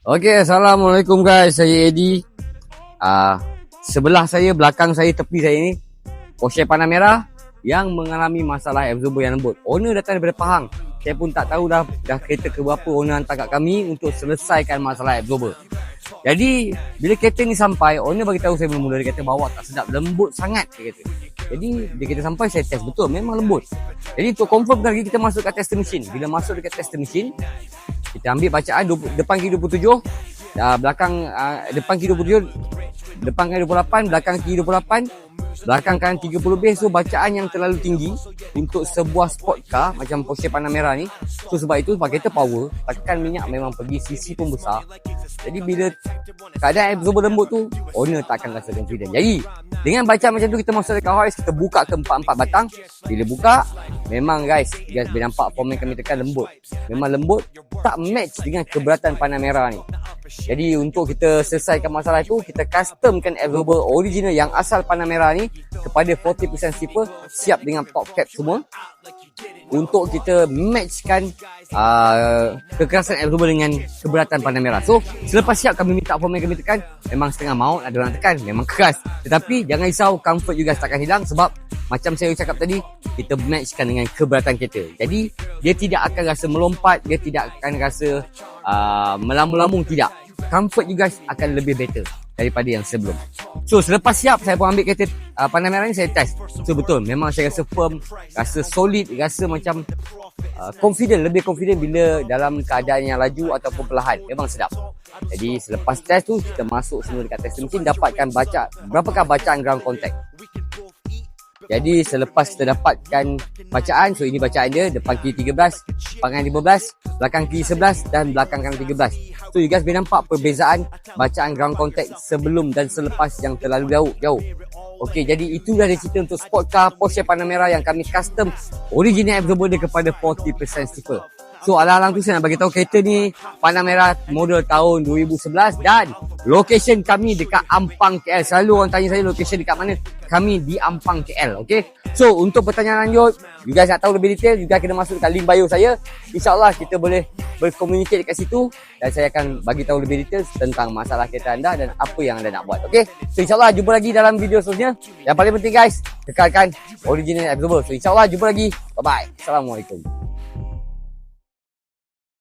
Okey, Assalamualaikum guys. Saya Eddie. Sebelah saya, belakang saya, tepi saya ni Porsche Panamera yang mengalami masalah absorber yang lembut. Owner datang daripada Pahang. Saya pun tak tahu dah kereta ke berapa owner hantar kat kami untuk selesaikan masalah absorber. Jadi bila kereta ni sampai, owner bagi tahu saya mula-mula, dia kata bawa tak sedap, lembut sangat dia kata. Jadi bila kita sampai, saya test, betul memang lembut. Jadi untuk confirm lagi, kita masuk kat tester mesin. Bila masuk dekat tester mesin, kita ambil bacaan depan kiri 27, belakang depan kiri 27, depan kiri 28, belakang kiri 28, belakang kanan 30 lebih. So bacaan yang terlalu tinggi untuk sebuah sport car macam Porsche Panamera ni. So sebab itu pakai kereta power, tekan minyak memang pergi, sisi pun besar. Jadi bila keadaan absorber lembut tu, owner tak akan rasa confident. Jadi dengan bacaan macam tu, kita masuk dekat hoist, kita buka ke 4-4 batang. Bila buka, memang guys boleh nampak form yang kami tekan lembut. Memang lembut, tak match dengan keberatan Panamera ni. Jadi untuk kita selesaikan masalah tu, kita customkan absorber original yang asal Panamera ni kepada 40% stiffer, siap dengan top cap semua, untuk kita matchkan kekerasan absorber dengan keberatan Panamera. So selepas siap, kami minta form yang kami tekan. Memang setengah maut ada orang tekan, memang keras. Tetapi jangan risau, comfort juga takkan hilang. Sebab macam saya cakap tadi, kita matchkan dengan keberatan kereta. Jadi dia tidak akan rasa melompat, dia tidak akan rasa melambung-lambung, tidak. Comfort you guys akan lebih better daripada yang sebelum. So selepas siap, saya pun ambil kereta Panamera ni, saya test. So betul, memang saya rasa firm, rasa solid, rasa macam confident, lebih confident bila dalam keadaan yang laju ataupun perlahan. Memang sedap. Jadi selepas test tu, kita masuk semua dekat test mesin, dapatkan baca berapakah bacaan ground contact. Jadi selepas kita dapatkan bacaan, so ini bacaan dia, depan kiri 13, depan kanan 15, belakang kiri 11 dan belakang kanan 13. So you guys boleh nampak perbezaan bacaan ground contact sebelum dan selepas yang terlalu jauh. Okey, jadi itulah dia cerita untuk sport car Porsche Panamera yang kami custom original absorber dia kepada 40% stiffer. So alang-alang tu saya nak bagi tahu, kereta ni Panamera model tahun 2011 dan location kami dekat Ampang, KL. Selalu orang tanya saya location dekat mana, kami di Ampang, KL. Okay, so untuk pertanyaan lanjut, you guys nak tahu lebih detail, you guys kena masuk dekat link bio saya. InsyaAllah kita boleh berkomunikasi dekat situ dan saya akan bagi tahu lebih detail tentang masalah kereta anda dan apa yang anda nak buat. Okay, so insyaAllah jumpa lagi dalam video seterusnya. Yang paling penting guys, kekalkan original absorber. So insyaAllah jumpa lagi. Bye bye. Assalamualaikum.